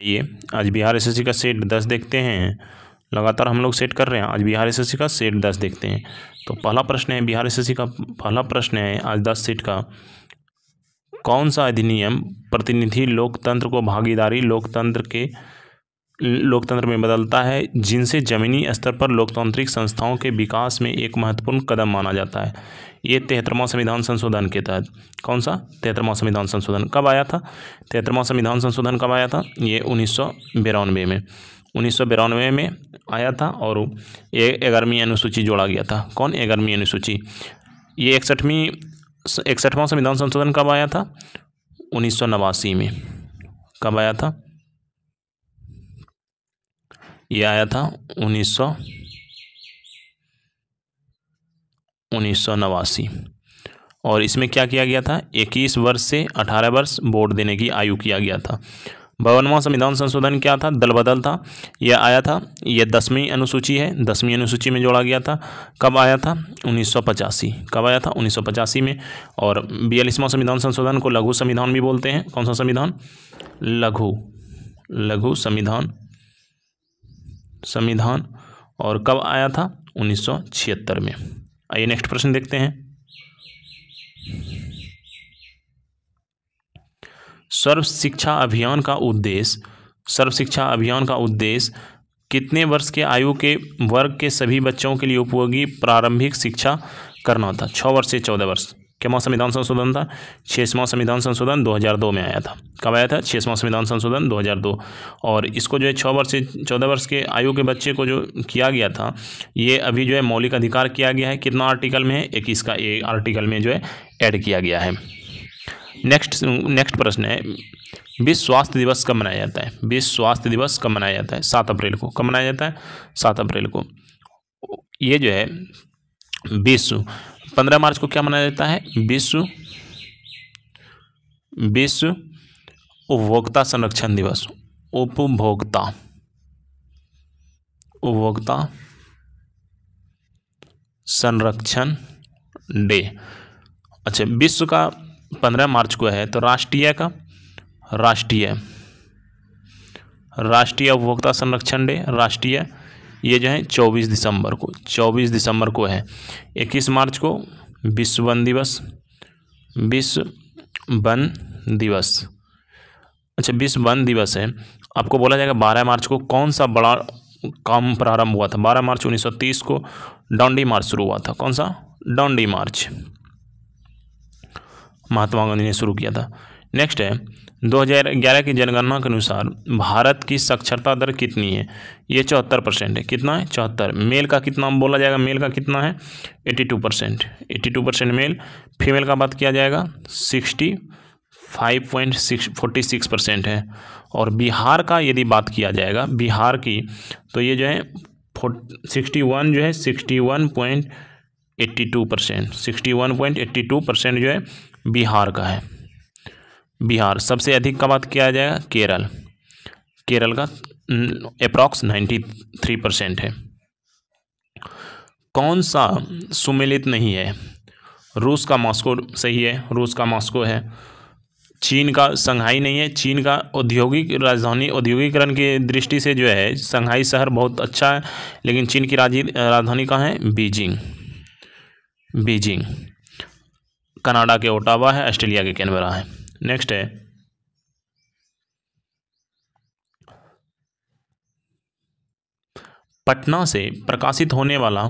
ये आज बिहार एसएससी का सेट 10 देखते हैं। लगातार हम लोग सेट कर रहे हैं। आज बिहार एसएससी का सेट 10 देखते हैं। तो पहला प्रश्न है बिहार एसएससी का पहला प्रश्न है आज 10 सेट का। कौन सा अधिनियम प्रतिनिधि लोकतंत्र को भागीदारी लोकतंत्र में बदलता है, जिनसे जमीनी स्तर पर लोकतांत्रिक संस्थाओं के विकास में एक महत्वपूर्ण कदम माना जाता है। ये 73वां संविधान संशोधन के तहत। कौन सा 73वां संविधान संशोधन कब आया था? 73वां संविधान संशोधन कब आया था? ये 1992 में 1992 में आया था और ये 11वीं अनुसूची जोड़ा गया था। कौन 11वीं अनुसूची? ये 61वां संविधान संशोधन कब आया था? 1989 में। कब आया था? ये आया था 1989। और इसमें क्या किया गया था? 21 वर्ष से 18 वर्ष वोट देने की आयु किया गया था। 52वां संविधान संशोधन क्या था? दल बदल था। यह आया था, यह 10वीं अनुसूची है, 10वीं अनुसूची में जोड़ा गया था। कब आया था? 1985। कब आया था? 1985 में। और 42वां संविधान संशोधन को लघु संविधान भी बोलते हैं। कौन सा संविधान? लघु संविधान। और कब आया था? 1976 में। आइए नेक्स्ट प्रश्न देखते हैं। सर्व शिक्षा अभियान का उद्देश्य कितने वर्ष के आयु के वर्ग के सभी बच्चों के लिए उपयोगी प्रारंभिक शिक्षा करना था? 6 वर्ष से 14 वर्ष। क्या संविधान संशोधन था? 6वां संविधान संशोधन 2002 में आया था। कब आया था? 6वां संविधान संशोधन 2002। और इसको जो है 6 वर्ष से 14 वर्ष के आयु के बच्चे को जो किया गया था, ये अभी जो है मौलिक अधिकार किया गया है। कितना आर्टिकल में है? 21 का एक आर्टिकल में जो है ऐड किया गया है। नेक्स्ट प्रश्न है विश्व स्वास्थ्य दिवस कब मनाया जाता है? विश्व स्वास्थ्य दिवस कब मनाया जाता है? 7 अप्रैल को। कब मनाया जाता है? 7 अप्रैल को। ये जो है 15 मार्च को क्या मनाया जाता है? विश्व उपभोक्ता संरक्षण दिवस। उपभोक्ता संरक्षण डे। अच्छा, विश्व का 15 मार्च को है, तो राष्ट्रीय उपभोक्ता संरक्षण डे राष्ट्रीय ये जो है 24 दिसंबर को है। 21 मार्च को विश्व वन दिवस। अच्छा, विश्व वन दिवस है। आपको बोला जाएगा 12 मार्च को कौन सा बड़ा काम प्रारंभ हुआ था? 12 मार्च 1930 को डांडी मार्च शुरू हुआ था। कौन सा? डांडी मार्च महात्मा गांधी ने शुरू किया था। नेक्स्ट है 2011 की जनगणना के अनुसार भारत की साक्षरता दर कितनी है? ये 74% है। कितना है? 74। मेल का कितना बोला जाएगा? मेल का कितना है? 82% मेल। फीमेल का बात किया जाएगा 65.46% है। और बिहार का यदि बात किया जाएगा बिहार की, तो ये जो है 61.82% जो है बिहार का है। बिहार सबसे अधिक का बात किया जाएगा केरल का अप्रॉक्स 93% है। कौन सा सुमेलित नहीं है? रूस का मॉस्को सही है, रूस का मॉस्को है। चीन का संघाई नहीं है। चीन का औद्योगिकरण की दृष्टि से जो है संघाई शहर बहुत अच्छा है, लेकिन चीन की राजधानी कहाँ है? बीजिंग। कनाडा के ओटावा है, ऑस्ट्रेलिया के कैनबरा है। नेक्स्ट है पटना से प्रकाशित होने वाला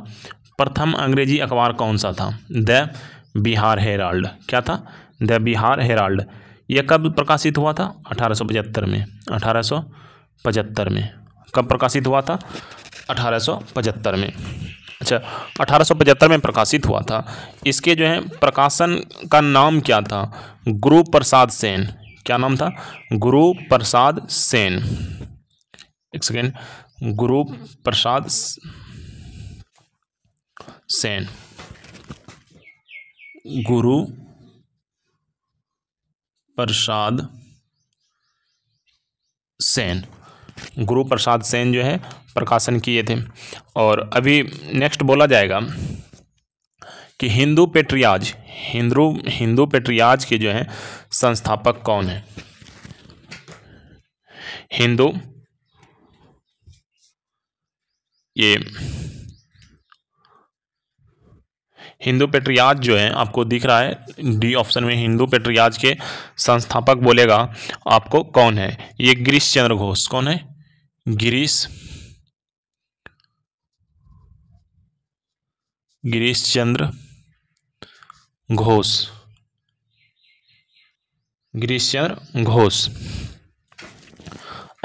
प्रथम अंग्रेजी अखबार कौन सा था? The Bihar Herald. क्या था? The Bihar Herald. यह कब प्रकाशित हुआ था? 1875 में। 1875 में। कब प्रकाशित हुआ था? 1875 में। अच्छा, 1875 में प्रकाशित हुआ था। इसके जो है प्रकाशन का नाम क्या था? गुरु प्रसाद सेन। क्या नाम था? गुरु प्रसाद सेन। एक सेकेंड, गुरु प्रसाद सेन। गुरु प्रसाद सेन जो है प्रकाशन किए थे। और अभी नेक्स्ट बोला जाएगा कि हिंदू पेट्रियाज के जो है संस्थापक कौन है? हिंदू, ये हिंदू पेट्रियार्च जो है आपको दिख रहा है डी ऑप्शन में, हिंदू पेट्रियार्च के संस्थापक बोलेगा आपको कौन है? ये गिरीश चंद्र घोष। कौन है? गिरीश चंद्र घोष। गिरीश चंद्र घोष।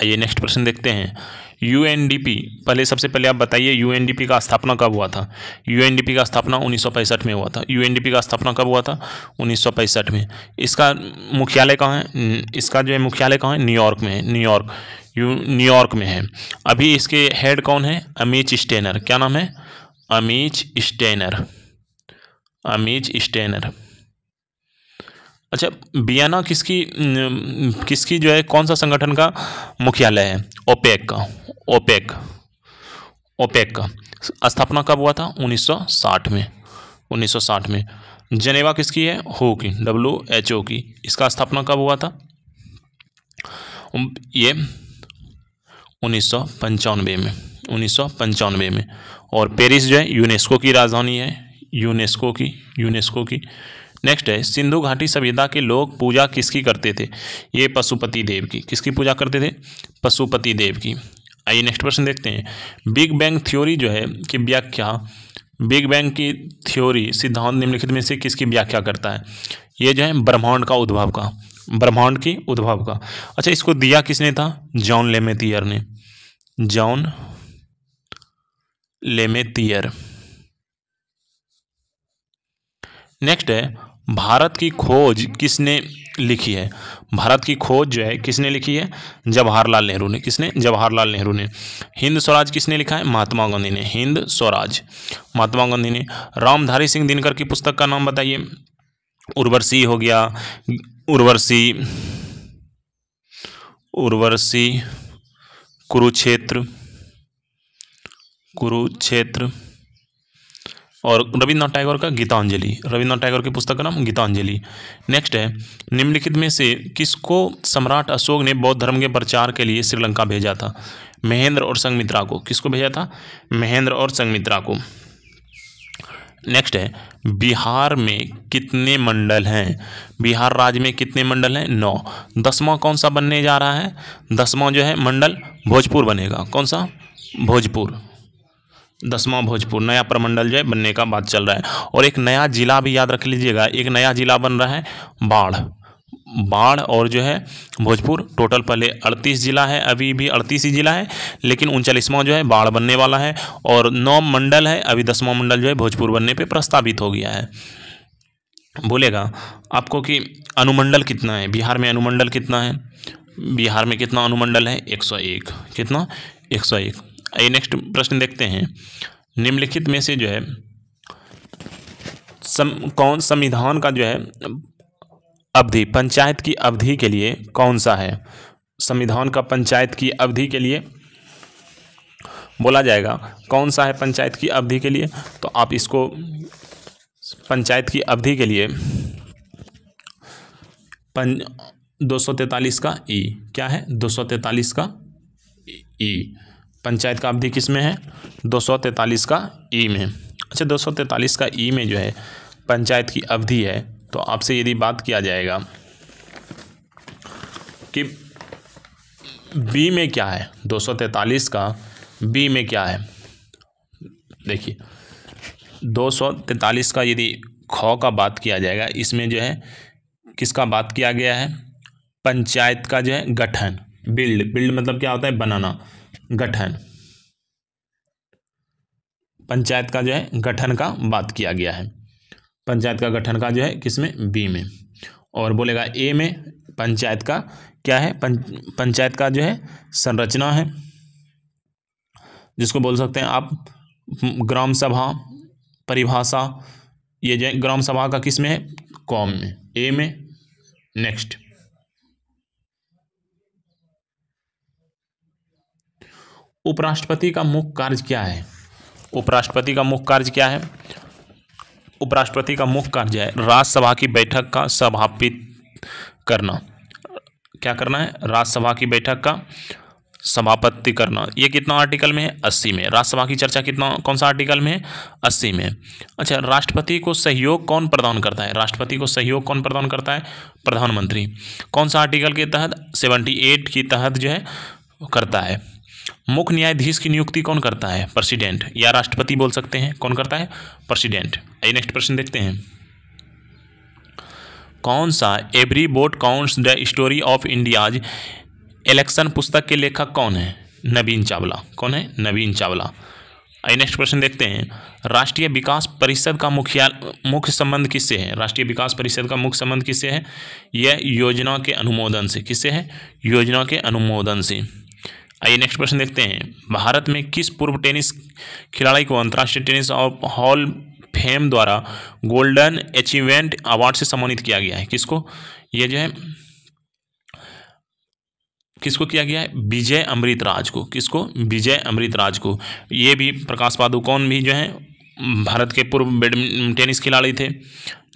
आइए नेक्स्ट प्रश्न देखते हैं। यूएनडीपी, पहले सबसे पहले आप बताइए यूएनडीपी का स्थापना कब हुआ था? यूएनडीपी का स्थापना 1965 में हुआ था। यूएनडीपी का स्थापना कब हुआ था? 1965 में। इसका मुख्यालय कहाँ है? इसका जो है मुख्यालय कहाँ है? न्यूयॉर्क में है। न्यूयॉर्क में है। अभी इसके हेड कौन है? अमीच स्टेनर। क्या नाम है? अमीच स्टेनर। अच्छा, वियना किसकी जो है, कौन सा संगठन का मुख्यालय है? ओपेक का स्थापना कब हुआ था? 1960 में। जनेवा किसकी है? WHO की, WHO की। इसका स्थापना कब हुआ था? ये 1995 में। और पेरिस जो है यूनेस्को की राजधानी है, यूनेस्को की। नेक्स्ट है, सिंधु घाटी सभ्यता के लोग पूजा किसकी करते थे? ये पशुपति देव की। किसकी पूजा करते थे? पशुपति देव की। आइए नेक्स्ट प्रश्न देखते हैं। बिग बैंग थ्योरी जो है कि व्याख्या, बिग बैंग की थ्योरी सिद्धांत निम्नलिखित में से किसकी व्याख्या करता है? ये जो है ब्रह्मांड की उद्भव का। अच्छा, इसको दिया किसने था? जॉन लेमेथियर ने। नेक्स्ट है, भारत की खोज किसने लिखी है? भारत की खोज जो है किसने लिखी है? जवाहरलाल नेहरू ने। किसने? जवाहरलाल नेहरू ने। हिंद स्वराज किसने लिखा है? महात्मा गांधी ने। हिंद स्वराज महात्मा गांधी ने। रामधारी सिंह दिनकर की पुस्तक का नाम बताइए। उर्वशी हो गया, उर्वशी, कुरुक्षेत्र और रविन्द्रनाथ टैगोर का गीतांजलि। रविन्द्रनाथ टैगोर की पुस्तक का नाम गीतांजलि। नेक्स्ट है, निम्नलिखित में से किसको सम्राट अशोक ने बौद्ध धर्म के प्रचार के लिए श्रीलंका भेजा था? महेंद्र और संघमित्रा को। किसको भेजा था? महेंद्र और संघमित्रा को। नेक्स्ट है, बिहार में कितने मंडल हैं? बिहार राज्य में कितने मंडल हैं? 9। 10वां कौन सा बनने जा रहा है? 10वां जो है मंडल भोजपुर बनेगा। कौन सा? भोजपुर। 10वां भोजपुर नया प्रमंडल जो है बनने का बात चल रहा है। और एक नया जिला भी याद रख लीजिएगा, एक नया जिला बन रहा है बाढ़ और जो है भोजपुर। टोटल पहले 38 जिला है, अभी भी 38 ही जिला है, लेकिन 39वां जो है बाढ़ बनने वाला है। और 9 मंडल है, अभी 10वां मंडल जो है भोजपुर बनने पे प्रस्तावित हो गया है। बोलेगा आपको कि अनुमंडल कितना है? बिहार में अनुमंडल कितना है? बिहार में कितना अनुमंडल है? 101। कितना? 101। आइए नेक्स्ट प्रश्न देखते हैं। निम्नलिखित में से जो है कौन संविधान का जो है अवधि, पंचायत की अवधि के लिए कौन सा है? संविधान का पंचायत की अवधि के लिए बोला जाएगा कौन सा है? पंचायत की अवधि के लिए तो आप इसको पंचायत की अवधि के लिए 243 का ई। क्या है? 243 का ई। पंचायत का अवधि किस में है? 243 का ई में। अच्छा, 243 का ई में जो है पंचायत की अवधि है, तो आपसे यदि बात किया जाएगा कि बी में क्या है, 243 का बी में क्या है, देखिए 243 का यदि ख का बात किया जाएगा, इसमें जो है किसका बात किया गया है? पंचायत का जो है गठन, बिल्ड मतलब क्या होता है? बनाना, गठन, पंचायत का जो है गठन का बात किया गया है। पंचायत का गठन का जो है किसमें? बी में। और बोलेगा ए में पंचायत का क्या है? पंचायत का जो है संरचना है, जिसको बोल सकते हैं आप ग्राम सभा, परिभाषा। ये जो है ग्राम सभा का किस में है? कॉम में, ए में। नेक्स्ट, उपराष्ट्रपति का मुख्य कार्य क्या है? उपराष्ट्रपति का मुख्य कार्य क्या है? उपराष्ट्रपति का मुख्य कार्य है राज्यसभा की बैठक का सभापित करना। क्या करना है, राज्यसभा की बैठक का सभापति करना। ये कितना आर्टिकल में है, 80 में। राज्यसभा की चर्चा कितना, कौन सा आर्टिकल में है, 80 में। अच्छा, राष्ट्रपति को सहयोग कौन प्रदान करता है, राष्ट्रपति को सहयोग कौन प्रदान करता है, प्रधानमंत्री। कौन सा आर्टिकल के तहत, 78 के तहत जो है करता है। मुख्य न्यायाधीश की नियुक्ति कौन करता है, प्रेसिडेंट, या राष्ट्रपति बोल सकते हैं, कौन करता है, प्रेसिडेंट। आइए नेक्स्ट प्रश्न देखते हैं। कौन सा every vote counts the story of India's election पुस्तक के लेखक कौन है, नवीन चावला। कौन है, नवीन चावला। आइए नेक्स्ट प्रश्न देखते हैं। राष्ट्रीय विकास परिषद का मुख्य संबंध किससे है, राष्ट्रीय विकास परिषद का मुख्य संबंध किससे है, यह योजना के अनुमोदन से। किससे है, योजना के अनुमोदन से। आइए नेक्स्ट प्रश्न देखते हैं। भारत में किस पूर्व टेनिस खिलाड़ी को अंतर्राष्ट्रीय टेनिस हॉल फेम द्वारा गोल्डन अचीवमेंट अवार्ड से सम्मानित किया गया है, किसको, ये जो है किसको किया गया है, विजय अमृतराज को। किसको, विजय अमृतराज को। ये भी प्रकाश पादुकोण भी जो है भारत के पूर्व टेनिस खिलाड़ी थे।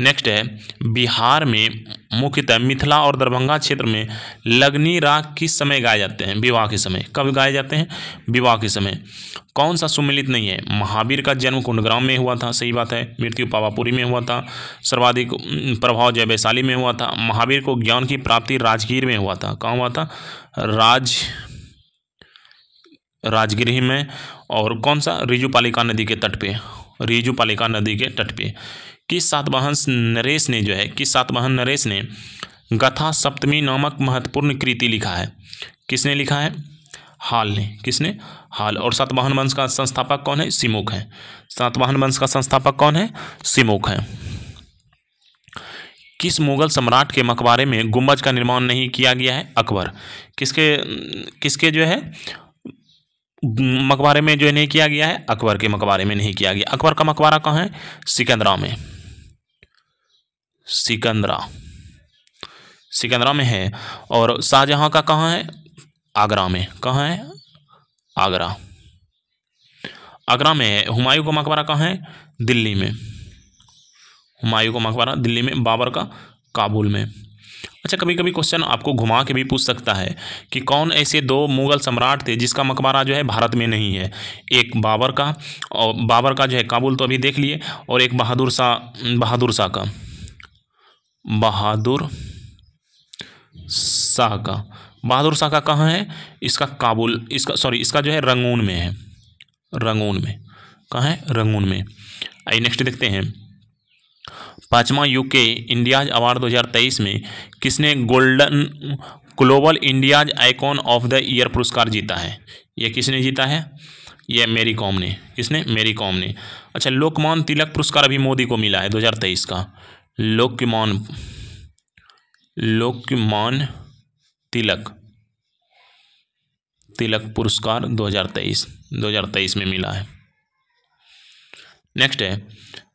नेक्स्ट है, बिहार में मुख्यतः मिथिला और दरभंगा क्षेत्र में लगनी राग किस समय गाए जाते हैं, विवाह के समय। कब गाए जाते हैं, विवाह के समय। कौन सा सुमिलित नहीं है, महावीर का जन्म कुंडग्राम में हुआ था, सही बात है। मृत्यु पावापुरी में हुआ था। सर्वाधिक प्रभाव जय वैशाली में हुआ था। महावीर को ज्ञान की प्राप्ति राजगीर में हुआ था। कहाँ हुआ था, राजगीर में। और कौन सा, रिजुपालिका नदी के तट पे, रिजुपालिका नदी के तट पे। किस सातवाहन नरेश ने जो है, किस सातवाहन नरेश ने गथा सप्तमी नामक महत्वपूर्ण कृति लिखा है, किसने लिखा है, हाल ने। किसने, हाल। और सातवाहन वंश का संस्थापक कौन है, सिमुख है। सातवाहन वंश का संस्थापक कौन है, सिमुख है। किस मुगल सम्राट के मकबरे में गुंबज का निर्माण नहीं किया गया है, अकबर। किसके जो है मकबरे में जो नहीं किया गया है, अकबर के मकबरे में नहीं किया गया। अकबर का मकबरा कहाँ है, सिकंदरा में। सिकंदरा में है। और शाहजहां का कहाँ है, आगरा में। कहाँ है, आगरा में है। हुमायूं का मकबरा कहाँ है, दिल्ली में। हुमायूं का मकबरा दिल्ली में। बाबर का काबुल में। अच्छा, कभी कभी क्वेश्चन आपको घुमा के भी पूछ सकता है कि कौन ऐसे दो मुगल सम्राट थे जिसका मकबरा जो है भारत में नहीं है। एक बाबर का, और बाबर का जो है काबुल तो अभी देख लिए, और एक बहादुर शाह का बहादुर शाह का कहाँ है, इसका काबुल, इसका जो है रंगून में है। रंगून में। कहाँ है, रंगून में। आइए नेक्स्ट देखते हैं। 5वां यूके इंडियाज अवार्ड 2023 में किसने golden global India's icon of the year पुरस्कार जीता है, ये किसने जीता है, ये मेरी कॉम ने। किसने, मेरी कॉम ने। अच्छा, लोकमान्य तिलक पुरस्कार अभी मोदी को मिला है 2023 का। लोकमान्य तिलक पुरस्कार 2023 में मिला है। नेक्स्ट है,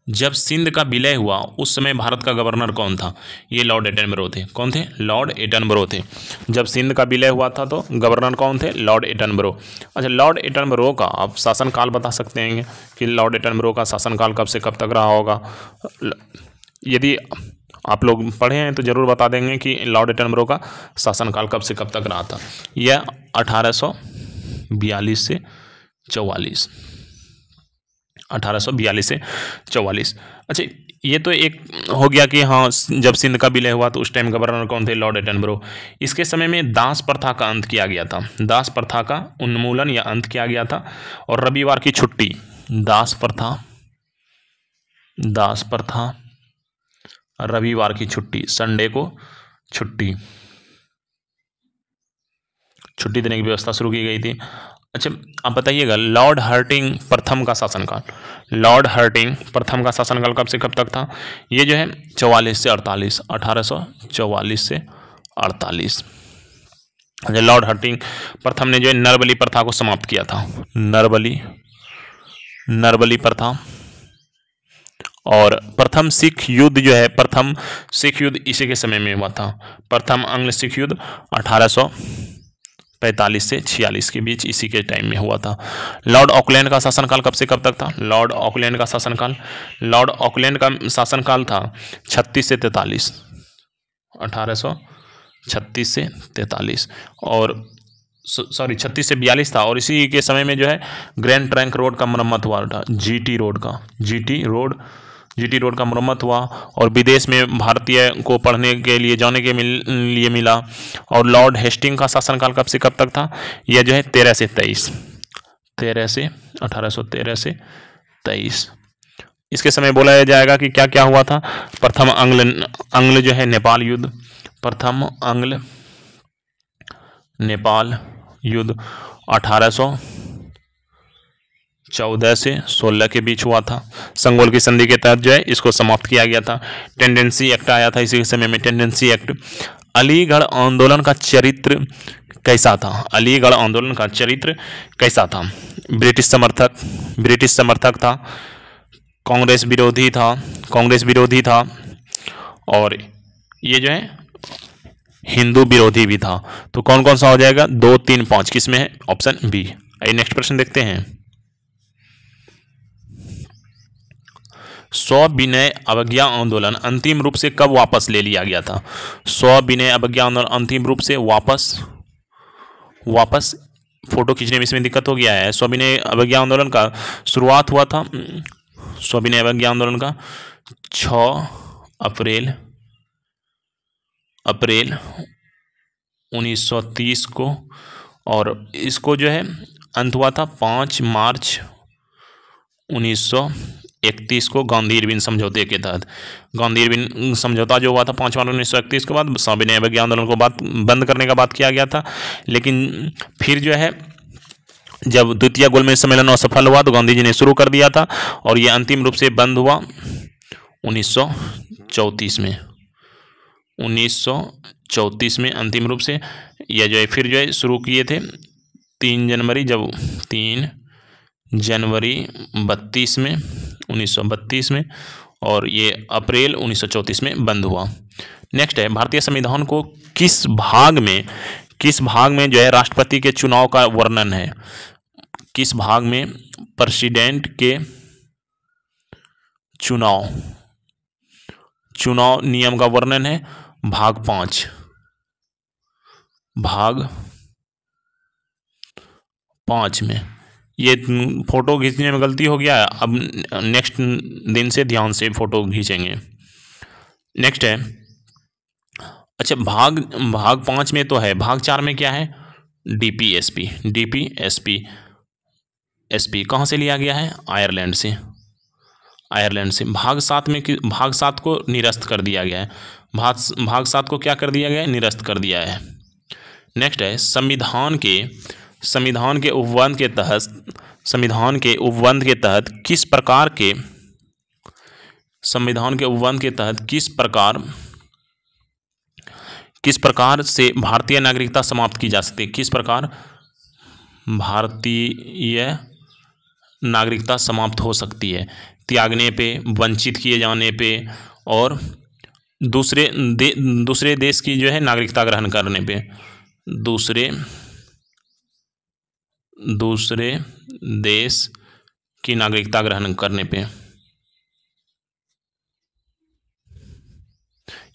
जब सिंध का विलय हुआ उस समय भारत का गवर्नर कौन था, ये लॉर्ड एटनबरो थे। कौन थे, लॉर्ड एटनबरो थे। जब सिंध का विलय हुआ था तो गवर्नर कौन थे, लॉर्ड एटनबरो। अच्छा, लॉर्ड एटनबरो का आप शासनकाल बता सकते हैं कि लॉर्ड एटनबरो का शासनकाल कब से कब तक रहा होगा। यदि आप लोग पढ़े हैं तो ज़रूर बता देंगे कि लॉर्ड एटनबरो का शासनकाल कब से कब तक रहा था। यह 1842 से 44। 1842 से 44। अच्छा, ये तो एक हो गया कि हाँ, जब सिंध का विलय हुआ तो उस टाइम गवर्नर कौन थे, लॉर्ड एटनबरो। इसके समय में दास प्रथा का अंत किया गया था। दास प्रथा का उन्मूलन या अंत किया गया था। और रविवार की छुट्टी, दास प्रथा रविवार की छुट्टी, संडे को छुट्टी देने की व्यवस्था शुरू की गई थी। अच्छा, आप बताइएगा लॉर्ड हर्टिंग प्रथम का शासनकाल। लॉर्ड हर्टिंग प्रथम का शासनकाल कब से कब तक था, ये जो है 44 से 48। 1844 से 48। अच्छा, लॉर्ड हर्टिंग प्रथम ने जो है नरबली प्रथा को समाप्त किया था। नरबली प्रथा। और प्रथम सिख युद्ध जो है, प्रथम सिख युद्ध इसी के समय में हुआ था। प्रथम आंग्ल सिख युद्ध 1845 से 46 के बीच, इसी के टाइम में हुआ था। लॉर्ड ऑकलैंड का शासनकाल कब से कब तक था, लॉर्ड ऑकलैंड का शासनकाल था 36 से 43। 1836 36 से 43 और सॉरी 36 से 42 था। और इसी के समय में जो है ग्रैंड ट्रंक रोड का मरम्मत हुआ था, जीटी रोड का मरम्मत हुआ। और विदेश में भारतीय को पढ़ने के लिए जाने के लिए मिला। और लॉर्ड हेस्टिंग का शासनकाल कब से कब तक था? यह जो है 13 से 23। इसके समय बोला जाएगा कि क्या क्या हुआ था। प्रथम अंग्ल जो है नेपाल युद्ध, प्रथम अंग्ल नेपाल युद्ध 1814 से 16 के बीच हुआ था। संगोल की संधि के तहत जो है इसको समाप्त किया गया था। टेंडेंसी एक्ट आया था इसी समय में, टेंडेंसी एक्ट। अलीगढ़ आंदोलन का चरित्र कैसा था? अलीगढ़ आंदोलन का चरित्र कैसा था? ब्रिटिश समर्थक था, कांग्रेस विरोधी था और ये जो है हिंदू विरोधी भी था। तो कौन कौन सा हो जाएगा? 2, 3, 5 किस में है? Option B. आइए नेक्स्ट प्रश्न देखते हैं। सविनय अवज्ञा आंदोलन अंतिम रूप से कब वापस ले लिया गया था? सविनय अवज्ञा आंदोलन अंतिम रूप से वापस फोटो खींचने में इसमें दिक्कत हो गया है। सविनय अवज्ञा आंदोलन का शुरुआत हुआ था, सविनय अवज्ञा आंदोलन का 6 अप्रैल 1930 को, और इसको जो है अंत हुआ था 5 मार्च 1931 को गांधी इरविन समझौते के तहत। गांधी इरविन समझौता जो हुआ था 5 मार्च 1931 के बाद सविनय अवज्ञा आंदोलन को बंद करने का बात किया गया था। लेकिन फिर जो है जब द्वितीय गोलमेज सम्मेलन असफल हुआ तो गांधी जी ने शुरू कर दिया था और ये अंतिम रूप से बंद हुआ 1934 में। 1934 में अंतिम रूप से यह जो है फिर जो है शुरू किए थे 3 जनवरी 32 में 1932 में, और ये अप्रैल 1934 में बंद हुआ। नेक्स्ट है, भारतीय संविधान को किस भाग में जो है राष्ट्रपति के चुनाव का वर्णन है? किस भाग में प्रेसिडेंट के चुनाव नियम का वर्णन है? भाग 5 में। ये फोटो खींचने में गलती हो गया है, अब नेक्स्ट दिन से ध्यान से फोटो खींचेंगे। नेक्स्ट है, अच्छा भाग 5 में तो है, भाग 4 में क्या है? डीपीएसपी कहाँ से लिया गया है? आयरलैंड से। भाग 7 को निरस्त कर दिया गया है। भाग 7 को क्या कर दिया गया है? निरस्त कर दिया है। नेक्स्ट है, संविधान के उपबंध के तहत किस प्रकार से भारतीय नागरिकता समाप्त की जा सकती है? किस प्रकार भारतीय नागरिकता समाप्त हो सकती है? त्यागने पे, वंचित किए जाने पे, और दूसरे देश की जो है नागरिकता ग्रहण करने पे। दूसरे देश की नागरिकता ग्रहण करने पे,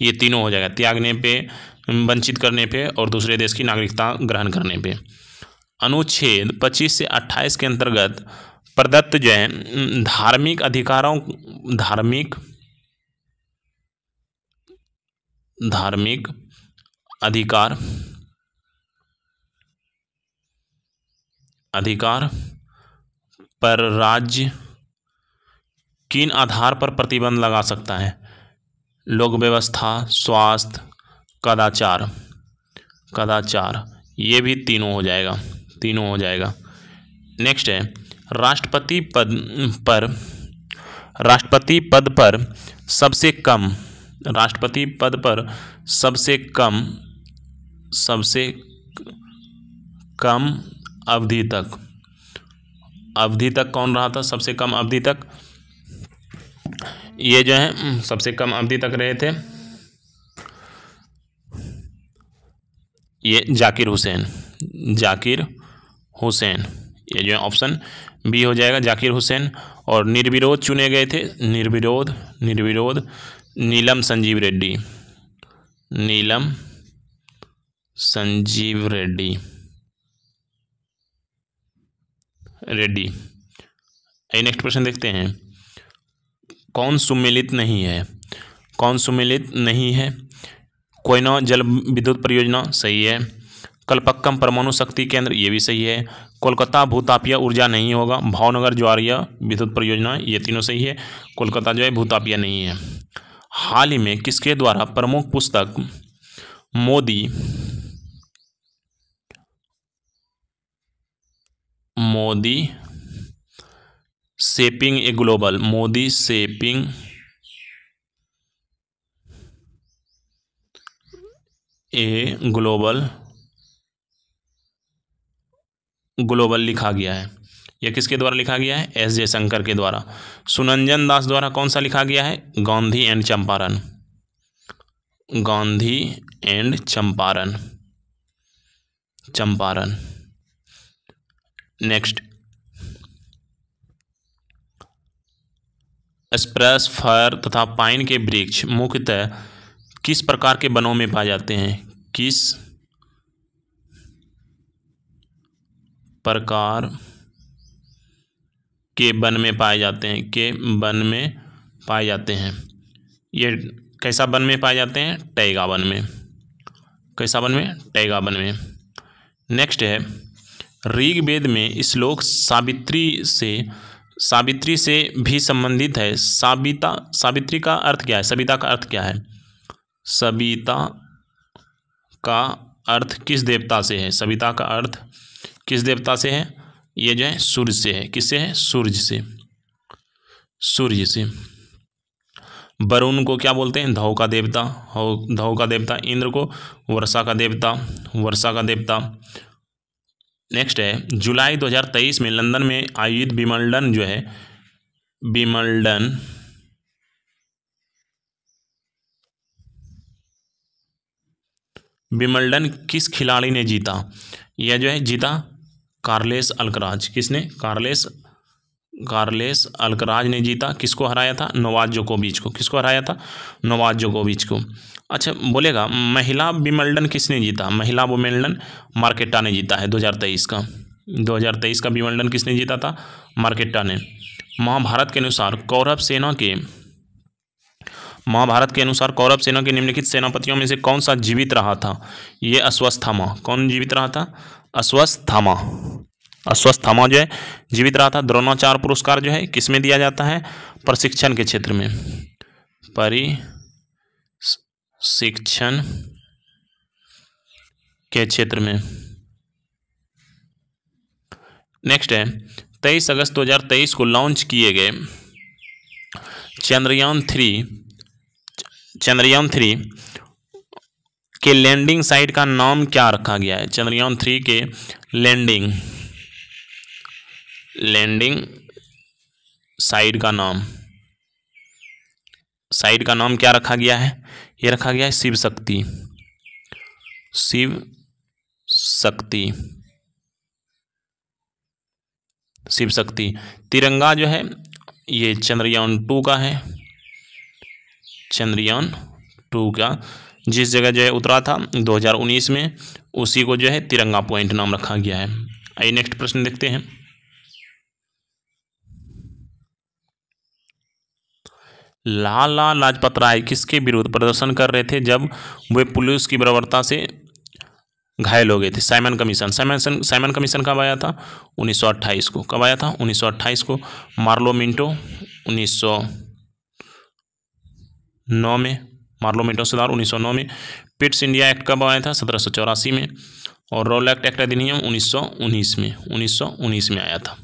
ये तीनों हो जाएगा, त्यागने पे, वंचित करने पे और दूसरे देश की नागरिकता ग्रहण करने पे। अनुच्छेद 25 से 28 के अंतर्गत प्रदत्त जो है धार्मिक अधिकार पर राज्य किन आधार पर प्रतिबंध लगा सकता है? लोक व्यवस्था, स्वास्थ्य, कदाचार, ये भी तीनों हो जाएगा। नेक्स्ट है, राष्ट्रपति पद पर सबसे कम अवधि तक कौन रहा था? सबसे कम अवधि तक ये जो है सबसे कम अवधि तक रहे थे ये जाकिर हुसैन, ये जो है ऑप्शन बी हो जाएगा, जाकिर हुसैन। और निर्विरोध चुने गए थे, निर्विरोध नीलम संजीव रेड्डी संजीव रेड्डी। नेक्स्ट प्रश्न देखते हैं। कौन सुमेलित नहीं है? कौन सुमेलित नहीं है? कोयना जल विद्युत परियोजना, सही है। कलपक्कम परमाणु शक्ति केंद्र, ये भी सही है। कोलकाता भूतापीय ऊर्जा नहीं होगा। भावनगर ज्वारीय विद्युत परियोजना, ये तीनों सही है। कोलकाता जो है भूतापीय नहीं है। हाल ही में किसके द्वारा प्रमुख पुस्तक Modi shaping a global, Modi shaping a global लिखा गया है? यह किसके द्वारा लिखा गया है? एस जयशंकर के द्वारा। सुनंजन दास द्वारा कौन सा लिखा गया है? Gandhi and Champaran. Gandhi and Champaran. Next, spruce, fir तथा पाइन के वृक्ष मुख्यतः किस प्रकार के वनों में पाए जाते हैं? किस प्रकार के वन में पाए जाते हैं? के वन में पाए जाते हैं। ये कैसा वन में पाए जाते हैं? टैगा वन में। कैसा वन में? टैगा वन में। नेक्स्ट है, ऋग्वेद में श्लोक सावित्री से भी संबंधित है। सावित्री का अर्थ क्या है? सविता का अर्थ क्या है? सविता का अर्थ किस देवता से है? सविता का अर्थ किस देवता से है? ये जो है सूर्य से है। किससे है? सूर्य से। वरुण को क्या बोलते हैं? धौ का देवता। धौ का देवता। इंद्र को वर्षा का देवता। नेक्स्ट है, जुलाई 2023 में लंदन में आयोजित विंबलडन जो है, विंबलडन किस खिलाड़ी ने जीता? यह जो है जीता कार्लेस अल्कराज। किसने? कार्लेस अल्कराज ने जीता। किसको हराया था? नोवाक जोकोविच को। किसको हराया था? नोवाक जोकोविच को। अच्छा बोलेगा, महिला विंबलडन किसने जीता? महिला विंबलडन मार्केटा ने जीता है 2023 का। 2023 का विंबलडन किसने जीता था? मार्केटा ने। महाभारत के अनुसार कौरव सेना के निम्नलिखित सेनापतियों में से कौन सा जीवित रहा था? ये अश्वत्थामा। कौन जीवित रहा था? अश्वत्थामा जो है जीवित रहा था। द्रोणाचार्य पुरस्कार जो है किसमें दिया जाता है? प्रशिक्षण के क्षेत्र में। प्रशिक्षण के क्षेत्र में। नेक्स्ट है, 23 अगस्त 2023 को लॉन्च किए गए चंद्रयान 3 के लैंडिंग साइट का नाम क्या रखा गया है? चंद्रयान 3 के लैंडिंग साइट का नाम क्या रखा गया है? ये रखा गया है शिव शक्ति। तिरंगा जो है ये चंद्रयान 2 का है। चंद्रयान 2 का जिस जगह जो है उतरा था 2019 में, उसी को जो है तिरंगा पॉइंट नाम रखा गया है। आइए नेक्स्ट प्रश्न देखते हैं। लाला लाजपत राय किसके विरुद्ध प्रदर्शन कर रहे थे जब वे पुलिस की बर्बरता से घायल हो गए थे? साइमन कमीशन कब आया था? 1928 को। कब आया था? 1928 को। मार्लो मिंटो 1909 में। मार्लो मिंटो सुधार 1909 में। पिट्स इंडिया एक्ट कब आया था? 1784 में। और रोलैक्ट एक्ट अधिनियम 1919 में आया था।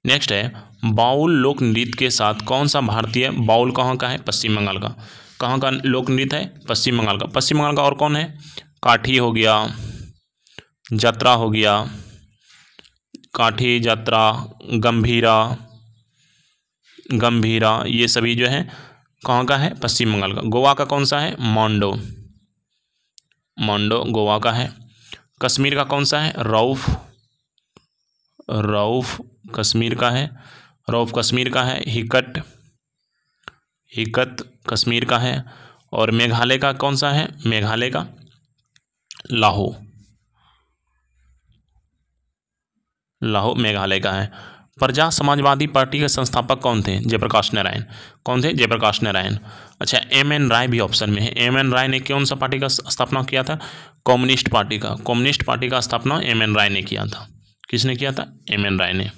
नेक्स्ट है, बाउल लोक नृत्य के साथ कौन सा भारतीय? बाउल कहाँ का है? पश्चिम बंगाल का। कहाँ का लोक नृत्य है? पश्चिम बंगाल का। पश्चिम बंगाल का और कौन है? काठी हो गया, जत्रा हो गया, काठी, जत्रा, गंभीरा, ये सभी जो है कहाँ का है? पश्चिम बंगाल का। गोवा का कौन सा है? मांडो गोवा का है। कश्मीर का कौन सा है? रऊफ कश्मीर का है। हिकत कश्मीर का है। और मेघालय का कौन सा है? मेघालय का लाहो, लाहो मेघालय का है। प्रजा समाजवादी पार्टी के संस्थापक कौन थे? जयप्रकाश नारायण। कौन थे? जयप्रकाश नारायण। अच्छा, एम एन राय भी ऑप्शन में है। एम एन राय ने कौन सा पार्टी का स्थापना किया था? कम्युनिस्ट पार्टी का। कम्युनिस्ट पार्टी का स्थापना एम एन राय ने किया था। किसने किया था? एम एन राय ने।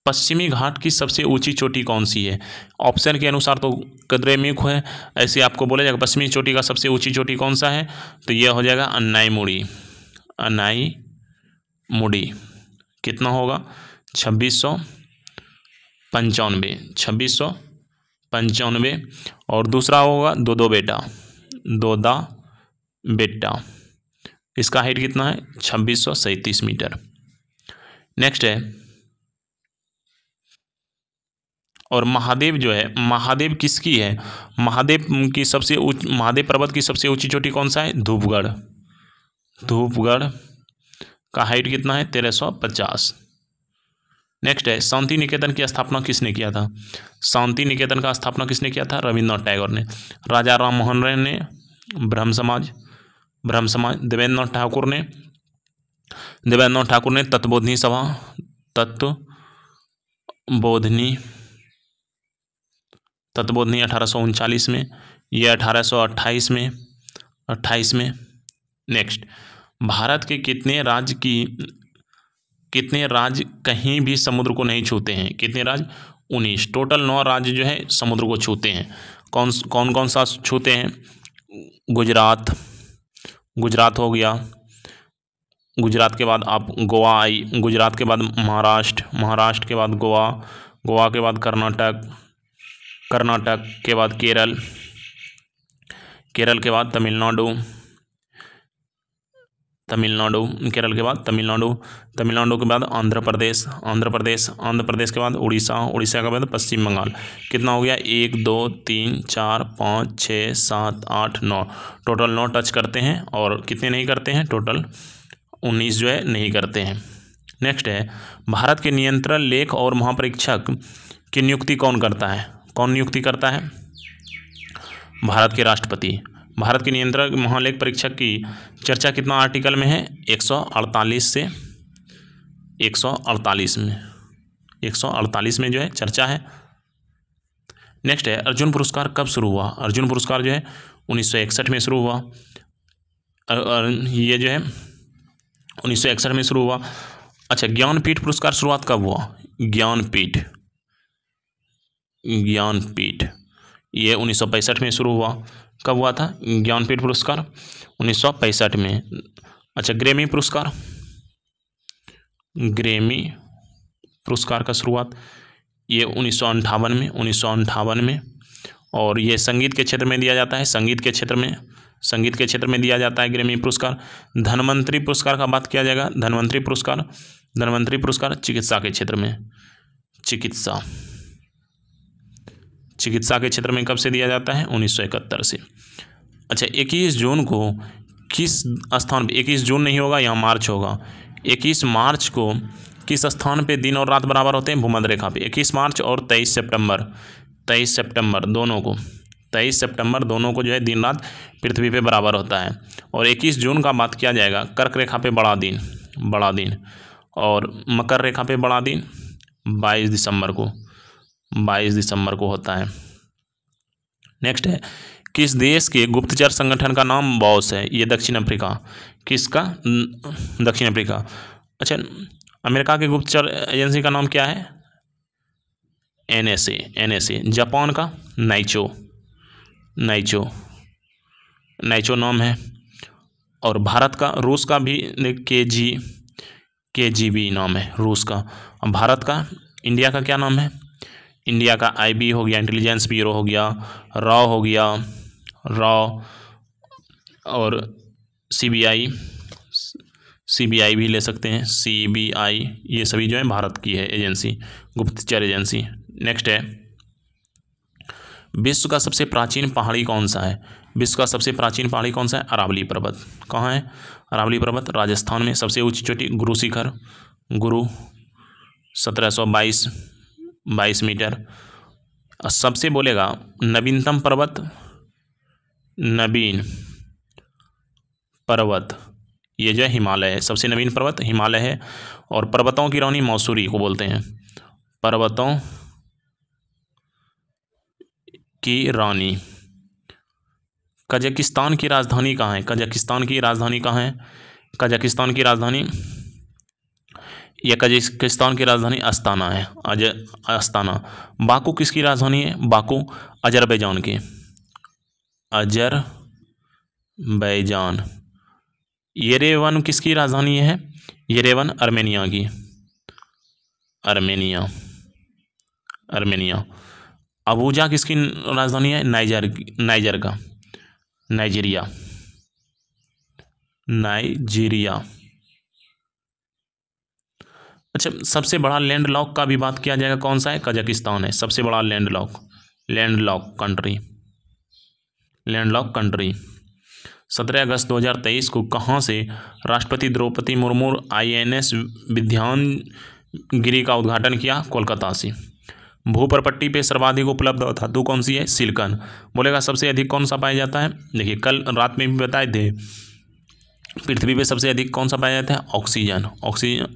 पश्चिमी घाट की सबसे ऊंची चोटी कौन सी है? ऑप्शन के अनुसार तो कुद्रेमुख है, ऐसे आपको बोला जाएगा पश्चिमी चोटी का सबसे ऊंची चोटी कौन सा है, तो यह हो जाएगा अन्नाईमुड़ी। अन्नाईमुड़ी कितना होगा? 2695, 2695। और दूसरा होगा दोदो बेटा, दोदा बेटा, इसका हाइट कितना है? 2637 मीटर। नेक्स्ट है, और महादेव जो है, महादेव किसकी है? महादेव की सबसे महादेव पर्वत की सबसे ऊंची चोटी कौन सा है? धूपगढ़। धूपगढ़ का हाइट कितना है? 1350। नेक्स्ट है, शांति निकेतन की स्थापना किसने किया था? शांति निकेतन का स्थापना किसने किया था? रविन्द्रनाथ टैगोर ने। राजा राम मोहन राय ने ब्रह्म समाज, देवेंद्रनाथ ठाकुर ने तत्वबोधिनी सभा, तत्वबोधिनी 1839 में, यह 1828 में। नेक्स्ट, भारत के कितने राज्य कहीं भी समुद्र को नहीं छूते हैं? कितने राज्य? 19। टोटल 9 राज्य जो है समुद्र को छूते हैं। कौन सा छूते हैं? गुजरात हो गया। गुजरात के बाद आप गोवा आई, गुजरात के बाद महाराष्ट्र के बाद गोवा के बाद कर्नाटक के बाद केरल के बाद तमिलनाडु, केरल के बाद तमिलनाडु के बाद आंध्र प्रदेश के बाद उड़ीसा के बाद पश्चिम बंगाल। कितना हो गया? 1 2 3 4 5 6 7 8 9, टोटल 9 टच करते हैं। और कितने नहीं करते हैं? टोटल 19 जो है नहीं करते हैं। नेक्स्ट है, भारत के नियंत्रण लेख और महापरीक्षक की नियुक्ति कौन करता है? कौन नियुक्ति करता है? भारत के राष्ट्रपति। भारत के नियंत्रक महालेख परीक्षक की चर्चा कितना आर्टिकल में है? 148 से 148 में, 148 में जो है चर्चा है। नेक्स्ट है, अर्जुन पुरस्कार कब शुरू हुआ? अर्जुन पुरस्कार जो है 1961 में शुरू हुआ। ये जो है 1961 में शुरू हुआ। अच्छा, ज्ञानपीठ पुरस्कार शुरुआत कब हुआ? ज्ञानपीठ ये 1965 में शुरू हुआ। कब हुआ था ज्ञानपीठ पुरस्कार? 1965 में। अच्छा, ग्रैमी पुरस्कार का शुरुआत ये 1958 में। और ये संगीत के क्षेत्र में दिया जाता है, संगीत के क्षेत्र में दिया जाता है ग्रैमी पुरस्कार। धन्वंतरी पुरस्कार का बात किया जाएगा। धन्वंतरी पुरस्कार चिकित्सा के क्षेत्र में, चिकित्सा के क्षेत्र में कब से दिया जाता है? 1971 से। अच्छा, 21 जून को किस स्थान पे, 21 जून नहीं होगा, यहाँ मार्च होगा। 21 मार्च को किस स्थान पे दिन और रात बराबर होते हैं? भूमध्य रेखा पे। 21 मार्च और 23 सितंबर दोनों को, 23 सितंबर दोनों को जो है दिन रात पृथ्वी पे बराबर होता है। और 21 जून का बात किया जाएगा, कर्क रेखा पे बड़ा दिन, और मकर रेखा पे बड़ा दिन 22 दिसंबर को होता है। नेक्स्ट है, किस देश के गुप्तचर संगठन का नाम बॉस है? ये दक्षिण अफ्रीका। किसका? दक्षिण अफ्रीका। अच्छा, अमेरिका के गुप्तचर एजेंसी का नाम क्या है? NSA। जापान का नाइचो नाम है। और भारत का, रूस का भी KGB नाम है रूस का। भारत का, इंडिया का क्या नाम है? इंडिया का IB हो गया, इंटेलिजेंस ब्यूरो हो गया, रॉ हो गया, और CBI भी ले सकते हैं, CBI। ये सभी जो है भारत की है एजेंसी, गुप्तचर एजेंसी। नेक्स्ट है, विश्व का सबसे प्राचीन पहाड़ी कौन सा है? विश्व का सबसे प्राचीन पहाड़ी कौन सा है? अरावली पर्वत। कहाँ है अरावली पर्वत? राजस्थान में। सबसे ऊंची चोटी गुरु शिखर, 1722 मीटर। सबसे बोलेगा नवीनतम पर्वत, नवीन पर्वत, ये जो है हिमालय है, सबसे नवीन पर्वत हिमालय है। और पर्वतों की रानी मौसूरी को बोलते हैं, पर्वतों की रानी। कजाकिस्तान की राजधानी कहाँ है? कजाकिस्तान की राजधानी कहाँ है? कजाकिस्तान की राजधानी, यह कजाकिस्तान की राजधानी अस्ताना है, अस्ताना। बाकू किसकी राजधानी है? बाकू अजरबैजान की, अजरबैजान। येरेवन किसकी राजधानी है? येरेवन अर्मेनिया की, अर्मेनिया, अर्मेनिया। अबूजा किसकी राजधानी है? नाइजर का, नाइजीरिया, नाइजीरिया। अच्छा, सबसे बड़ा लैंड लॉक का भी बात किया जाएगा, कौन सा है? कजाकिस्तान है सबसे बड़ा land lock, land lock country, land lock country. 17 अगस्त 2023 को कहाँ से राष्ट्रपति द्रौपदी मुर्मू INS विद्यानगिरी का उद्घाटन किया? कोलकाता से। भूप्रपट्टी पे सर्वाधिक उपलब्ध धातु कौन सी है? सिलिकॉन। बोलेगा सबसे अधिक कौन सा पाया जाता है? देखिए कल रात में भी बताए थे, पृथ्वी पे सबसे अधिक कौन सा पाया जाता है? ऑक्सीजन।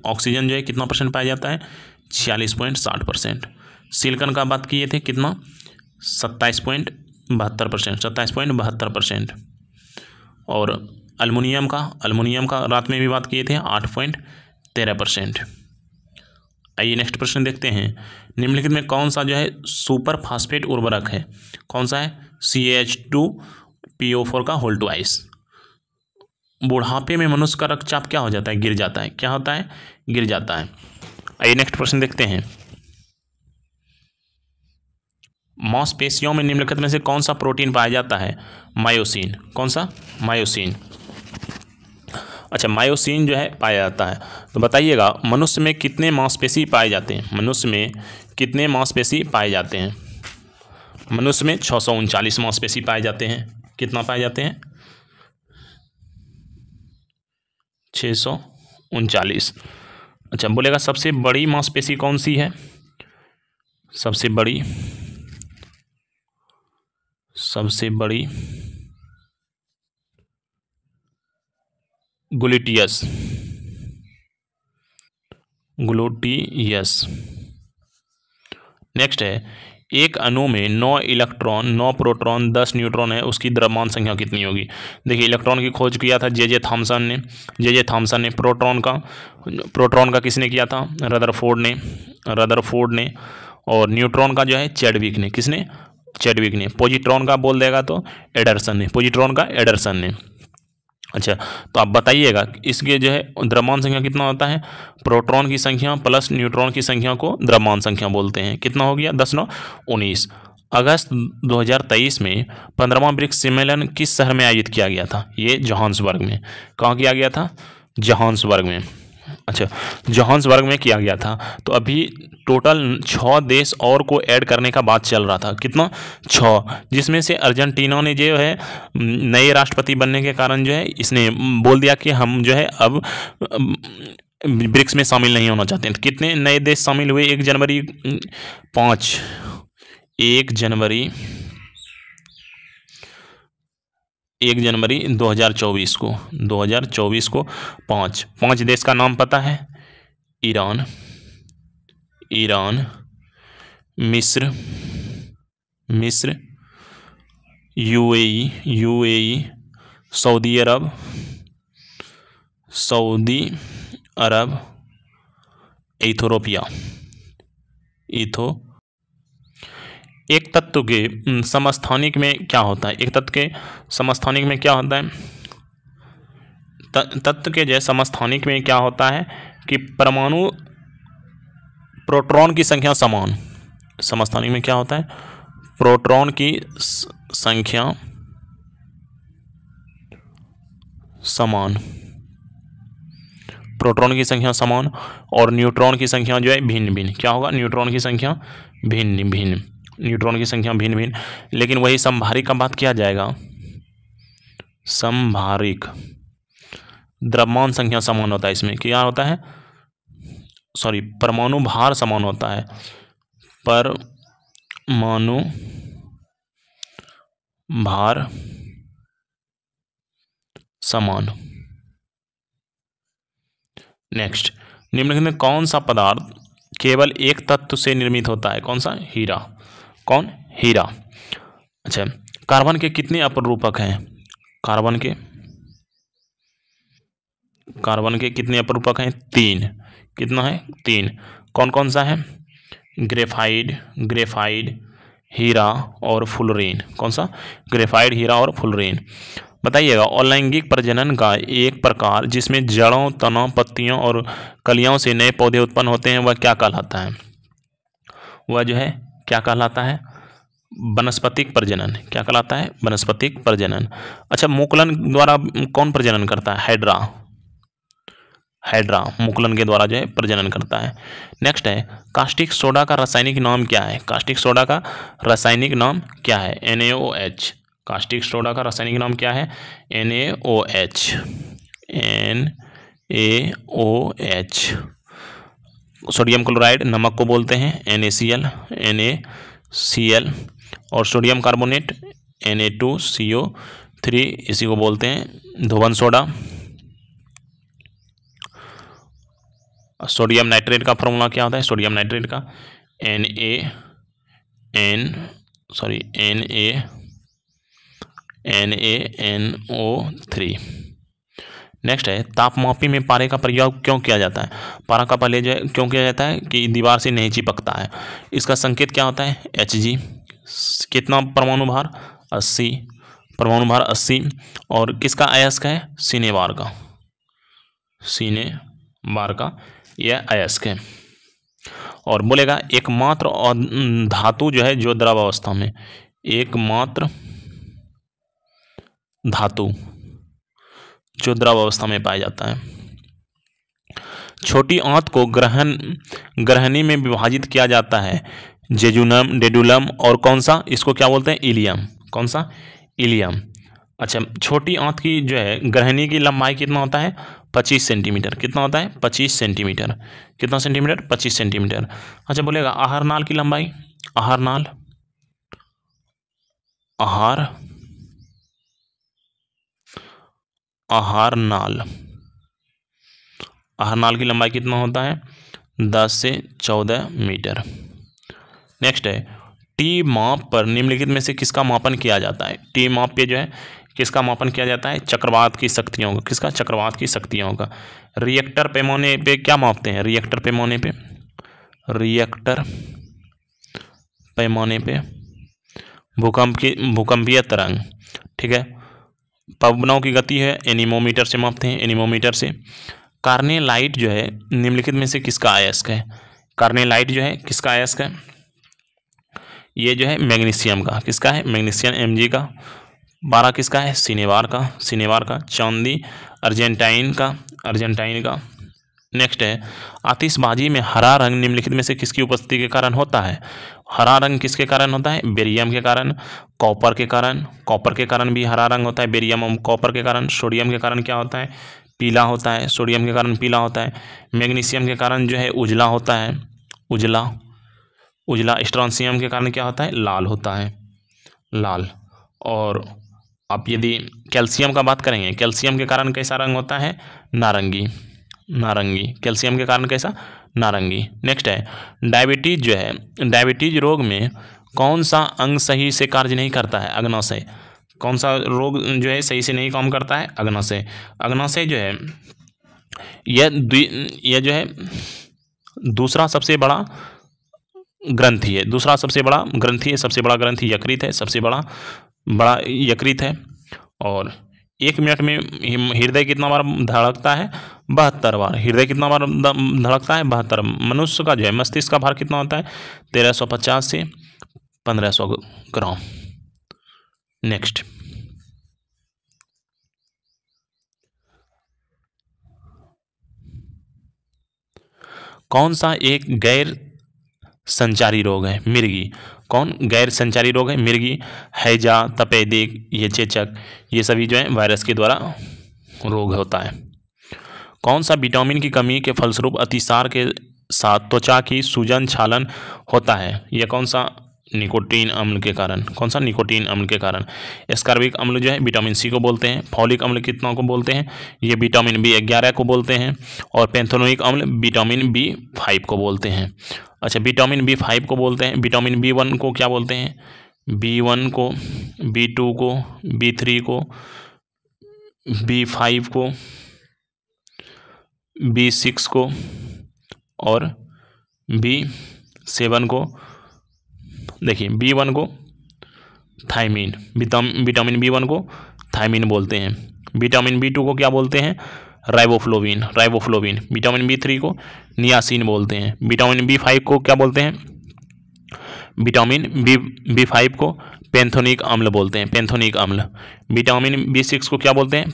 ऑक्सीजन जो है कितना % पाया जाता है? 46.60%। सिलिकॉन का बात किए थे कितना? 27.72%, 27.72%। और अल्मुनियम का रात में भी बात किए थे, 8.13%। आइए नेक्स्ट प्रश्न देखते हैं। निम्नलिखित में कौन सा जो है सुपर फास्फेट उर्वरक है? कौन सा है? CH2PO4 का होल ट्वाइस। बुढ़ापे में मनुष्य का रक्तचाप क्या हो जाता है? गिर जाता है। क्या होता है? गिर जाता है। आइए नेक्स्ट प्रश्न देखते हैं। मांसपेशियों में निम्नलिखित में से कौन सा प्रोटीन पाया जाता है? मायोसिन। कौन सा? मायोसिन। अच्छा, मायोसिन जो है पाया जाता है। तो बताइएगा मनुष्य में कितने मांसपेशी पाए जाते हैं? मनुष्य में कितने मांसपेशी पाए जाते हैं? मनुष्य में 639 मांसपेशी पाए जाते हैं। कितना पाए जाते हैं? 639। अच्छा, बोलेगा सबसे बड़ी मांसपेशी कौन सी है? सबसे बड़ी ग्लूटियस, ग्लूटियस। नेक्स्ट है, एक अणु में 9 इलेक्ट्रॉन 9 प्रोटॉन 10 न्यूट्रॉन है, उसकी द्रव्यमान संख्या कितनी होगी? देखिए इलेक्ट्रॉन की खोज किया था जे थॉमसन ने। प्रोटॉन का किसने किया था? रदरफोर्ड ने। और न्यूट्रॉन का जो है चैडविक ने। किसने? चैडविक ने। पॉजिट्रॉन का बोल देगा तो एडरसन ने। अच्छा, तो आप बताइएगा इसके जो है द्रव्यमान संख्या कितना होता है? प्रोटॉन की संख्या प्लस न्यूट्रॉन की संख्या को द्रव्यमान संख्या बोलते हैं। कितना हो गया? 10 9 19। अगस्त 2023 में 15वां ब्रिक्स सम्मेलन किस शहर में आयोजित किया गया था? ये जोहान्सबर्ग में। कहाँ किया गया था? जोहान्सबर्ग में। अच्छा, जोहान्सबर्ग में किया गया था। तो अभी टोटल 6 देश और को ऐड करने का बात चल रहा था। कितना? 6, जिसमें से अर्जेंटीना ने जो है नए राष्ट्रपति बनने के कारण जो है इसने बोल दिया कि हम जो है अब ब्रिक्स में शामिल नहीं होना चाहते हैं। तो कितने नए देश शामिल हुए? 1 जनवरी 2024 को 5 देश का नाम पता है? ईरान, मिस्र, यूएई, सऊदी अरब, इथोपिया। एक तत्व के समस्थानिक में क्या होता है? एक तत्व के समस्थानिक में क्या होता है? तत्व के जो समस्थानिक में क्या होता है कि परमाणु प्रोटॉन की संख्या समान। समस्थानिक में क्या होता है? प्रोटॉन की संख्या समान, प्रोटॉन की संख्या समान, और न्यूट्रॉन की संख्या जो है भिन्न भिन्न। क्या होगा? न्यूट्रॉन की संख्या भिन्न भिन्न, न्यूट्रॉन की संख्या भिन्न भिन्न। लेकिन वही समभारिक का बात किया जाएगा। समभारिक द्रव्यमान संख्या समान होता है। इसमें क्या होता है? परमाणु भार समान होता है। परमाणु भार समान। नेक्स्ट, निम्नलिखित में कौन सा पदार्थ केवल एक तत्व से निर्मित होता है? कौन सा? हीरा। कौन? हीरा। अच्छा, कार्बन के कितने अपरूपक हैं? कार्बन के कितने अपरूपक हैं? 3। कितना है? 3। कौन कौन सा है? ग्रेफाइड, हीरा और फुलरीन। कौन सा? ग्रेफाइड, हीरा और फुलरीन। बताइएगा, अलैंगिक प्रजनन का एक प्रकार जिसमें जड़ों, तनों, पत्तियों और कलियों से नए पौधे उत्पन्न होते हैं वह क्या कहलाता है? वह जो है क्या कहलाता है? वनस्पतिक प्रजनन। क्या कहलाता है? वनस्पतिक प्रजनन। अच्छा, मुकुलन द्वारा कौन प्रजनन करता है? हाइड्रा मुकुलन के द्वारा जो है प्रजनन करता है। नेक्स्ट है, कास्टिक सोडा का रासायनिक नाम क्या है? कास्टिक सोडा का रासायनिक नाम क्या है? NaOH। कास्टिक सोडा का रासायनिक नाम क्या है? NaOH। सोडियम क्लोराइड नमक को बोलते हैं NaCl। और सोडियम कार्बोनेट Na2CO3, इसी को बोलते हैं धोवन सोडा। सोडियम नाइट्रेट का फॉर्मूला क्या होता है? सोडियम नाइट्रेट का NaNO3। नेक्स्ट है, तापमापी में पारे का प्रयोग क्यों किया जाता है? पारा का पहले जो है क्यों किया जाता है? कि दीवार से नहीं चिपकता है। इसका संकेत क्या होता है? Hg। कितना परमाणु भार? 80। परमाणु भार 80। और किसका अयस्क है? सिनेबार का यह अयस्क है। और बोलेगा एकमात्र धातु जो है जो द्रव अवस्था में, एकमात्र धातु जो द्रव अवस्था में पाया जाता है। छोटी आंत को ग्रहणी में विभाजित किया जाता है जेजुनम, डेडुलम और कौन सा? इसको क्या बोलते हैं? इलियम। कौन सा? इलियम। अच्छा, छोटी आंत की जो है ग्रहणी की लंबाई कितना होता है? 25 सेंटीमीटर। कितना होता है? 25 सेंटीमीटर। कितना सेंटीमीटर? 25 सेंटीमीटर। अच्छा, बोलेगा आहारनाल की लंबाई? आहारनाल की लंबाई कितना होता है? 10 से 14 मीटर। नेक्स्ट है, टी माप पर निम्नलिखित में से किसका मापन किया जाता है? टी माप पे जो है किसका मापन किया जाता है? चक्रवात की शक्तियों का। किसका? चक्रवात की शक्तियों का। रिएक्टर पैमाने पे क्या मापते हैं? रिएक्टर पैमाने पे भूकंपीय तरंग। ठीक है। पवनों की गति है एनीमोमीटर से मापते हैं, एनीमोमीटर से। कार्नेलाइट जो है निम्नलिखित में से किसका अयस्क है? कार्नेलाइट जो है किसका अयस्क है? ये जो है मैग्नीशियम का। किसका है? मैग्नीशियम Mg का। 12 किसका है? सिनेबार का। चांदी अर्जेंटाइन का। नेक्स्ट है, आतिशबाजी में हरा रंग निम्नलिखित में से किसकी उपस्थिति के कारण होता है? हरा रंग किसके कारण होता है? बेरियम के कारण, कॉपर के कारण भी हरा रंग होता है, बेरियम और कॉपर के कारण। सोडियम के कारण क्या होता है? पीला होता है। सोडियम के कारण पीला होता है। मैग्नीशियम के कारण जो है उजला होता है, उजला। स्ट्रोंशियम के कारण क्या होता है? लाल होता है, लाल। और आप यदि कैल्शियम का बात करेंगे, कैल्शियम के कारण कैसा रंग होता है? नारंगी। कैल्शियम के कारण कैसा? नारंगी। नेक्स्ट है, डायबिटीज जो है, डायबिटीज रोग में कौन सा अंग सही से कार्य नहीं करता है? अग्नाशय। कौन सा रोग जो है सही से नहीं काम करता है? अग्नाशय। अग्नाशय जो है यह जो है दूसरा सबसे बड़ा ग्रंथि है। सबसे बड़ा ग्रंथि यकृत है। सबसे बड़ा यकृत है। और 1 मिनट में हृदय कितना बार धड़कता है? 72 बार। हृदय कितना बार धड़कता है? 72। मनुष्य का जो है मस्तिष्क का भार कितना होता है? 1350 से 1500 ग्राम। नेक्स्ट, कौन सा एक गैर संचारी रोग है? मिर्गी। कौन गैर संचारी रोग है? मिर्गी। हैजा, तपेदिक, ये चेचक, ये सभी जो है वायरस के द्वारा रोग होता है। कौन सा विटामिन की कमी के फलस्वरूप अतिसार के साथ त्वचा की सूजन छालन होता है? यह कौन सा निकोटीन अम्ल के कारण। कौन सा? निकोटीन अम्ल के कारण। एस्कॉर्बिक अम्ल जो है विटामिन सी को बोलते हैं। फॉलिक अम्ल कितना को बोलते हैं? ये विटामिन B11 को बोलते हैं। और पेंथेनोइक अम्ल विटामिन B5 को बोलते हैं। अच्छा, विटामिन B5 को बोलते हैं। विटामिन B1 को क्या बोलते हैं? B1 को, B2 को, B3 को, B5 को, B6 को और B7 को। देखिए, B1 को थायमीन, विटामिन B1 को थायमीन बोलते हैं। विटामिन B2 को क्या बोलते हैं? राइबोफ्लोविन। विटामिन B3 को नियासिन बोलते हैं। विटामिन B5 को क्या बोलते हैं? विटामिन B5 को पेंथेनोइक अम्ल बोलते हैं, पेंथेनोइक अम्ल। विटामिन B6 को क्या बोलते हैं?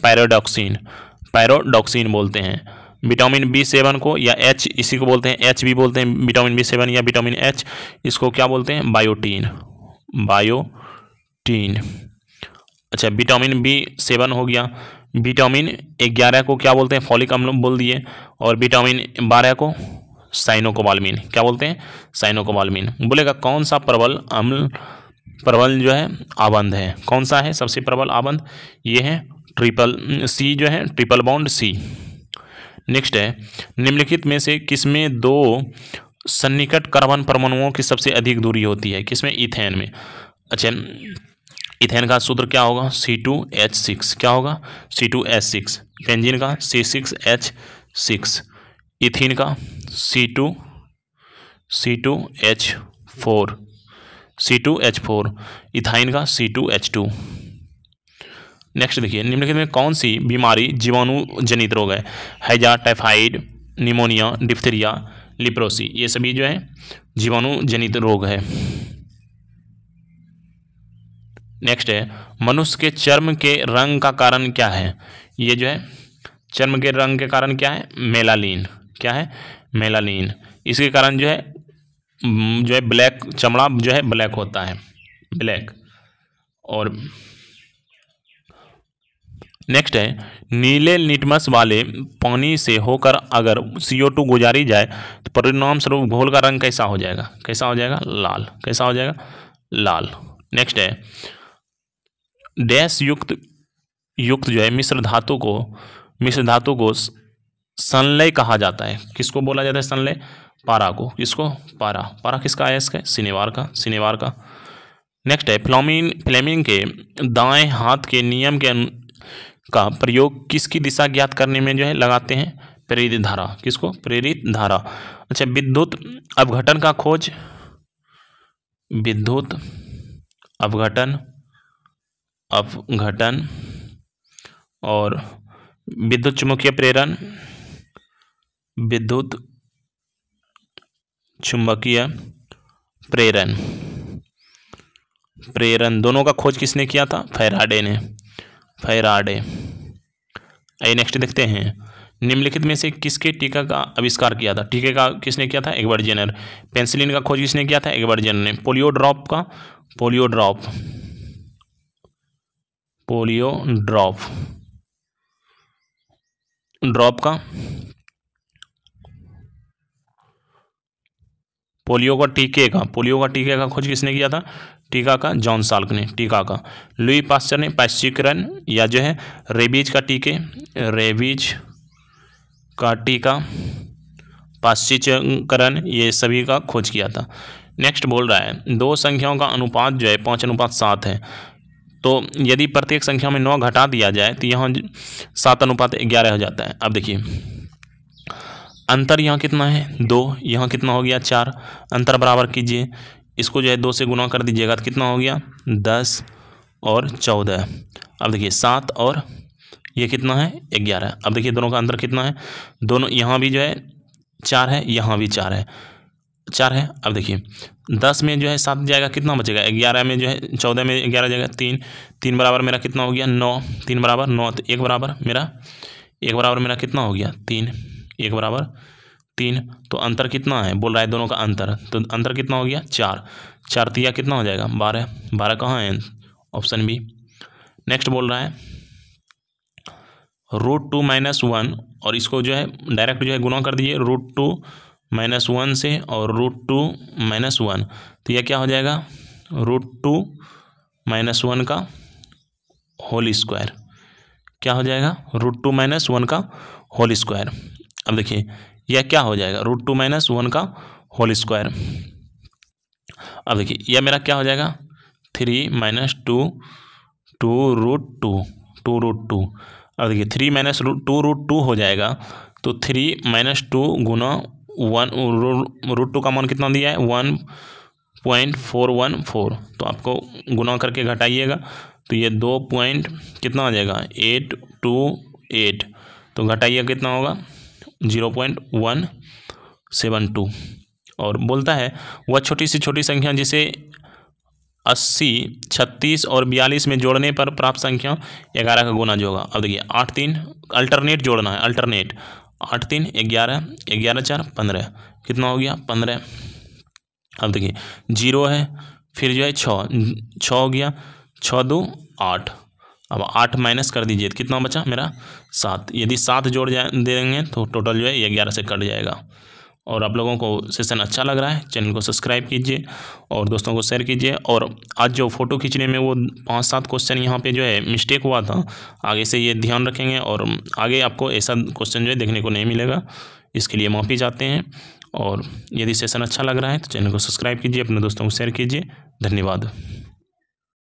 पायरोडॉक्सिन बोलते हैं। विटामिन B7 को या H, इसी को बोलते हैं, H भी बोलते हैं, विटामिन B7 या विटामिन H, इसको क्या बोलते हैं? बायोटीन। अच्छा, विटामिन B7 हो गया। विटामिन 11 को क्या बोलते हैं? फॉलिक अम्ल बोल दिए। और विटामिन 12 को साइनोकोबाल्मिन। क्या बोलते हैं? साइनोकोबाल्मिन। बोलेगा कौन सा प्रबल जो है आबंध है? कौन सा है सबसे प्रबल आबंध? ये है ट्रिपल सी जो है, ट्रिपल बॉन्ड C। नेक्स्ट है, निम्नलिखित में से किसमें दो सन्निकट कार्बन परमाणुओं की सबसे अधिक दूरी होती है? किसमें? ईथेन में। अच्छा, ईथेन का सूत्र क्या होगा? C2H6। क्या होगा? C2H6। बेंजीन का C6H6। इथीन का C2H4। इथाइन का C2H2। नेक्स्ट देखिए, निम्नलिखित में कौन सी बीमारी जीवाणु जनित रोग है? हैजा, टाइफाइड, निमोनिया, डिप्थीरिया, लिप्रोसी। ये सभी जो है जीवाणु जनित रोग है। नेक्स्ट है, मनुष्य के चर्म के रंग का कारण क्या है? ये जो है चर्म के रंग के कारण क्या है? मेलानिन। क्या है? मेलानिन। इसके कारण जो है ब्लैक, चमड़ा जो है ब्लैक होता है, ब्लैक। और नेक्स्ट है, नीले लिटमस वाले पानी से होकर अगर CO2 गुजारी जाए तो परिणाम स्वरूप घोल का रंग कैसा हो जाएगा? कैसा हो जाएगा? लाल। कैसा हो जाएगा? लाल। नेक्स्ट है, डैश युक्त जो है मिश्र धातु को संलय कहा जाता है। किसको बोला जाता है संलय? पारा को। किसको? पारा किसका अयस्क है? सिनेवार का। नेक्स्ट है, फ्लेमिंग के दाएं हाथ के नियम का प्रयोग किसकी दिशा ज्ञात करने में जो है लगाते हैं? प्रेरित धारा। किसको? प्रेरित धारा। अच्छा, विद्युत अपघटन का खोज, विद्युत अपघटन और विद्युत चुम्बकीय प्रेरण दोनों का खोज किसने किया था? फैराडे ने। आइए नेक्स्ट देखते हैं, निम्नलिखित में से किसके टीका का आविष्कार किया था? टीके का किसने किया था? Edward Jenner. पेनिसिलिन का खोज किसने किया था? एडवर्ड जेनर ने। पोलियो का टीके का खोज किसने किया था? टीका का जॉन साल्क ने। टीका का लुई पास्चर ने पाश्चीकरण या जो है रेबीज का टीका, पाश्चीकरण, ये सभी का खोज किया था। नेक्स्ट बोल रहा है, दो संख्याओं का अनुपात जो है 5:7 है, तो यदि प्रत्येक संख्या में 9 घटा दिया जाए तो यहाँ 7:11 हो जाता है। अब देखिए, अंतर यहाँ कितना है? 2। यहाँ कितना हो गया? 4। अंतर बराबर कीजिए, इसको जो है 2 से गुना कर दीजिएगा तो कितना हो गया? 10 और 14। अब देखिए 7 और ये कितना है? 11। अब देखिए दोनों का अंतर कितना है? दोनों, यहाँ भी जो है 4 है, यहाँ भी 4 है। अब देखिए 10 में जो है 7 जाएगा, कितना बचेगा? 11 में जो है 14 में 11 जाएगा 3 बराबर मेरा कितना हो गया? 9। 3 बराबर 9, तो 1 बराबर मेरा कितना हो गया? 3। 1 बराबर 3। तो अंतर कितना है बोल रहा है? दोनों का अंतर, तो अंतर कितना हो गया? 4। 4 तिया कितना हो जाएगा? 12। 12 कहाँ है? Option B. नेक्स्ट बोल रहा है √2 - 1, और इसको जो है डायरेक्ट जो है गुना कर दीजिए √2 - 1 से और √2 - 1, तो यह क्या हो जाएगा? √2 - 1 का होल स्क्वायर। क्या हो जाएगा? √2 - 1 का होल स्क्वायर। अब देखिए यह क्या हो जाएगा? √2 - 1 का होल स्क्वायर। अब देखिए यह मेरा क्या हो जाएगा? 3 - 2 2√2। अब देखिए 3 - 2√2 हो जाएगा तो 3 - 2 गुना 1, √2 का मान कितना दिया है? 1.414। तो आपको गुना करके घटाइएगा तो ये 2 पॉइंट कितना आ जाएगा? 828। तो घटाइएगा कितना होगा? 0.172। और बोलता है वह छोटी से छोटी संख्या जिसे 80, 36 और 42 में जोड़ने पर प्राप्त संख्या 11 का गुना जो होगा। अब देखिए 8 3 अल्टरनेट जोड़ना है, अल्टरनेट 8 3 11, 11 4 15, कितना हो गया? 15। अब देखिए 0 है, फिर जो है 6 हो गया, 6 2 8। अब 8 माइनस कर दीजिए तो कितना बचा मेरा? 7। यदि 7 जोड़ देंगे तो टोटल जो है 11 से कट जाएगा। और आप लोगों को सेशन अच्छा लग रहा है, चैनल को सब्सक्राइब कीजिए और दोस्तों को शेयर कीजिए। और आज जो फ़ोटो खींचने में वो 5-7 क्वेश्चन यहाँ पे जो है मिस्टेक हुआ था, आगे से ये ध्यान रखेंगे और आगे आपको ऐसा क्वेश्चन जो है देखने को नहीं मिलेगा, इसके लिए माफ़ी चाहते हैं। और यदि सेशन अच्छा लग रहा है तो चैनल को सब्सक्राइब कीजिए, अपने दोस्तों को शेयर कीजिए। धन्यवाद।